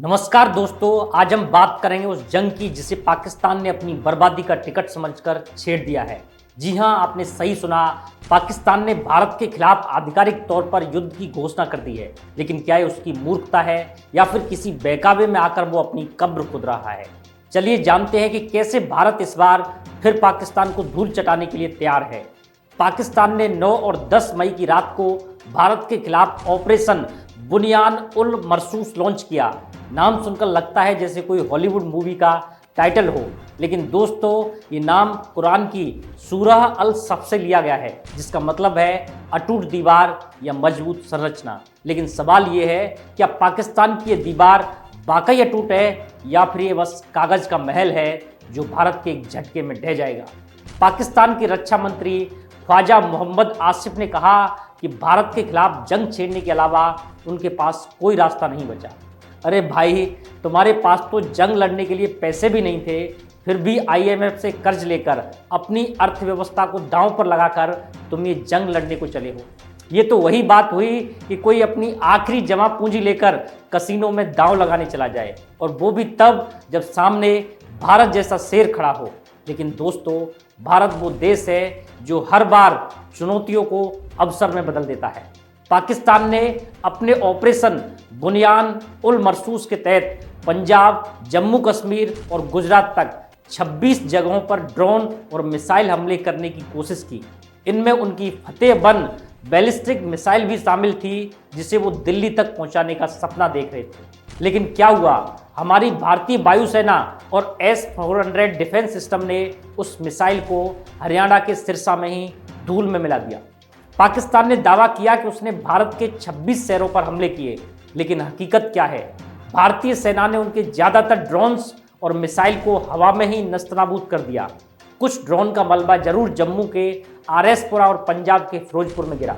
नमस्कार दोस्तों, आज हम बात करेंगे उस जंग की जिसे पाकिस्तान ने अपनी बर्बादी का टिकट समझकर छेड़ दिया है। जी हां, आपने सही सुना। पाकिस्तान ने भारत के खिलाफ आधिकारिक तौर पर युद्ध की घोषणा कर दी है, लेकिन क्या ये उसकी मूर्खता है या फिर किसी बहकावे में आकर वो अपनी कब्र खुद रहा है। चलिए जानते हैं कि कैसे भारत इस बार फिर पाकिस्तान को धूल चटाने के लिए तैयार है। पाकिस्तान ने 9 और 10 मई की रात को भारत के खिलाफ ऑपरेशन बुनियान उल मरसूस लॉन्च किया। नाम सुनकर लगता है जैसे कोई हॉलीवुड मूवी का टाइटल हो, लेकिन दोस्तों ये नाम कुरान की सूरह अल सफ से लिया गया है, जिसका मतलब है अटूट दीवार या मजबूत संरचना। लेकिन सवाल ये है, क्या पाकिस्तान की ये दीवार वाकई अटूट है या फिर ये बस कागज का महल है जो भारत के एक झटके में ढह जाएगा। पाकिस्तान के रक्षा मंत्री ख्वाजा मोहम्मद आसिफ ने कहा कि भारत के खिलाफ जंग छेड़ने के अलावा उनके पास कोई रास्ता नहीं बचा। अरे भाई, तुम्हारे पास तो जंग लड़ने के लिए पैसे भी नहीं थे, फिर भी आईएमएफ से कर्ज लेकर अपनी अर्थव्यवस्था को दांव पर लगाकर तुम ये जंग लड़ने को चले हो। ये तो वही बात हुई कि कोई अपनी आखिरी जमा पूंजी लेकर कसीनो में दांव लगाने चला जाए, और वो भी तब जब सामने भारत जैसा शेर खड़ा हो। लेकिन दोस्तों, भारत वो देश है जो हर बार चुनौतियों को अवसर में बदल देता है। पाकिस्तान ने अपने ऑपरेशन बुनियान उल मरसूस के तहत पंजाब, जम्मू कश्मीर और गुजरात तक 26 जगहों पर ड्रोन और मिसाइल हमले करने की कोशिश की। इनमें उनकी फतेह बन बैलिस्टिक मिसाइल भी शामिल थी, जिसे वो दिल्ली तक पहुंचाने का सपना देख रहे थे। लेकिन क्या हुआ, हमारी भारतीय वायुसेना और S-400 डिफेंस सिस्टम ने उस मिसाइल को हरियाणा के सिरसा में ही धूल में मिला दिया। पाकिस्तान ने दावा किया कि उसने भारत के 26 शहरों पर हमले किए, लेकिन हकीकत क्या है? भारतीय सेना ने उनके ज़्यादातर ड्रोन्स और मिसाइल को हवा में ही नस्तनाबूद कर दिया। कुछ ड्रोन का मलबा जरूर जम्मू के RS-पुरा और पंजाब के फिरोजपुर में गिरा,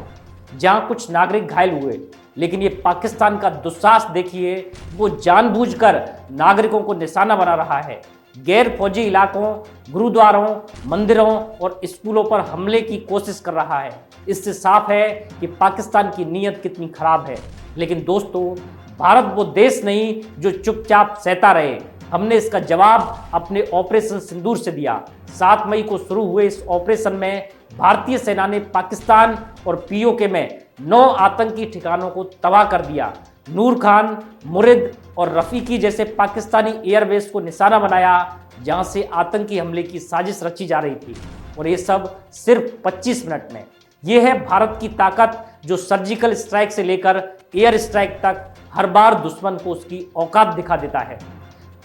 जहां कुछ नागरिक घायल हुए। लेकिन ये पाकिस्तान का दुस्साहस देखिए, वो जानबूझकर नागरिकों को निशाना बना रहा है। गैर फौजी इलाकों, गुरुद्वारों, मंदिरों और स्कूलों पर हमले की कोशिश कर रहा है। इससे साफ है कि पाकिस्तान की नीयत कितनी खराब है। लेकिन दोस्तों, भारत वो देश नहीं जो चुपचाप सहता रहे। हमने इसका जवाब अपने ऑपरेशन सिंदूर से दिया। 7 मई को शुरू हुए इस ऑपरेशन में भारतीय सेना ने पाकिस्तान और POK में 9 आतंकी ठिकानों को तबाह कर दिया। नूर खान, मुरिद और रफीकी जैसे पाकिस्तानी एयरबेस को निशाना बनाया, जहां से आतंकी हमले की साजिश रची जा रही थी। और ये सब सिर्फ 25 मिनट में। ये है भारत की ताकत, जो सर्जिकल स्ट्राइक से लेकर एयर स्ट्राइक तक हर बार दुश्मन को उसकी औकात दिखा देता है।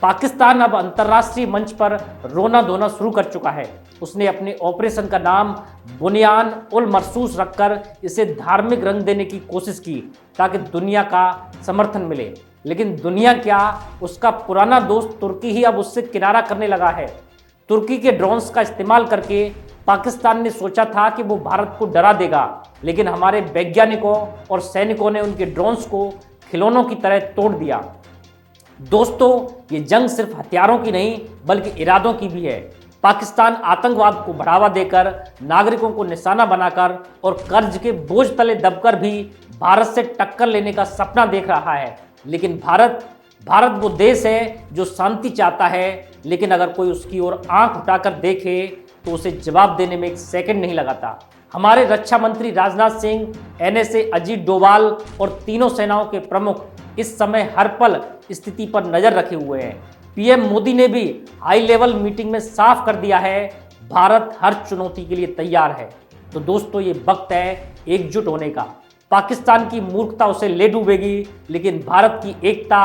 पाकिस्तान अब अंतर्राष्ट्रीय मंच पर रोना धोना शुरू कर चुका है। उसने अपने ऑपरेशन का नाम बुनियान उल मरसूस रखकर इसे धार्मिक रंग देने की कोशिश की, ताकि दुनिया का समर्थन मिले। लेकिन दुनिया क्या, उसका पुराना दोस्त तुर्की ही अब उससे किनारा करने लगा है। तुर्की के ड्रोन्स का इस्तेमाल करके पाकिस्तान ने सोचा था कि वो भारत को डरा देगा, लेकिन हमारे वैज्ञानिकों और सैनिकों ने उनके ड्रोन्स को खिलौनों की तरह तोड़ दिया। दोस्तों, ये जंग सिर्फ हथियारों की नहीं बल्कि इरादों की भी है। पाकिस्तान आतंकवाद को बढ़ावा देकर, नागरिकों को निशाना बनाकर और कर्ज के बोझ तले दबकर भी भारत से टक्कर लेने का सपना देख रहा है। लेकिन भारत वो देश है जो शांति चाहता है, लेकिन अगर कोई उसकी ओर आंख उठाकर देखे तो उसे जवाब देने में एक सेकंड नहीं लगाता। हमारे रक्षा मंत्री राजनाथ सिंह, NSA अजीत डोभाल और तीनों सेनाओं के प्रमुख इस समय हर पल स्थिति पर नजर रखे हुए हैं। PM मोदी ने भी हाई लेवल मीटिंग में साफ कर दिया है, भारत हर चुनौती के लिए तैयार है। तो दोस्तों, ये वक्त है एकजुट होने का। पाकिस्तान की मूर्खता उसे ले डूबेगी, लेकिन भारत की एकता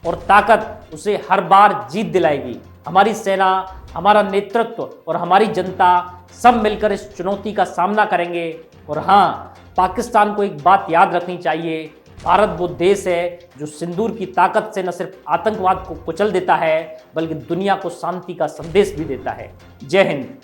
और ताकत उसे हर बार जीत दिलाएगी। हमारी सेना, हमारा नेतृत्व और हमारी जनता सब मिलकर इस चुनौती का सामना करेंगे। और हाँ, पाकिस्तान को एक बात याद रखनी चाहिए, भारत वो देश है जो सिंदूर की ताकत से न सिर्फ आतंकवाद को कुचल देता है, बल्कि दुनिया को शांति का संदेश भी देता है। जय हिंद।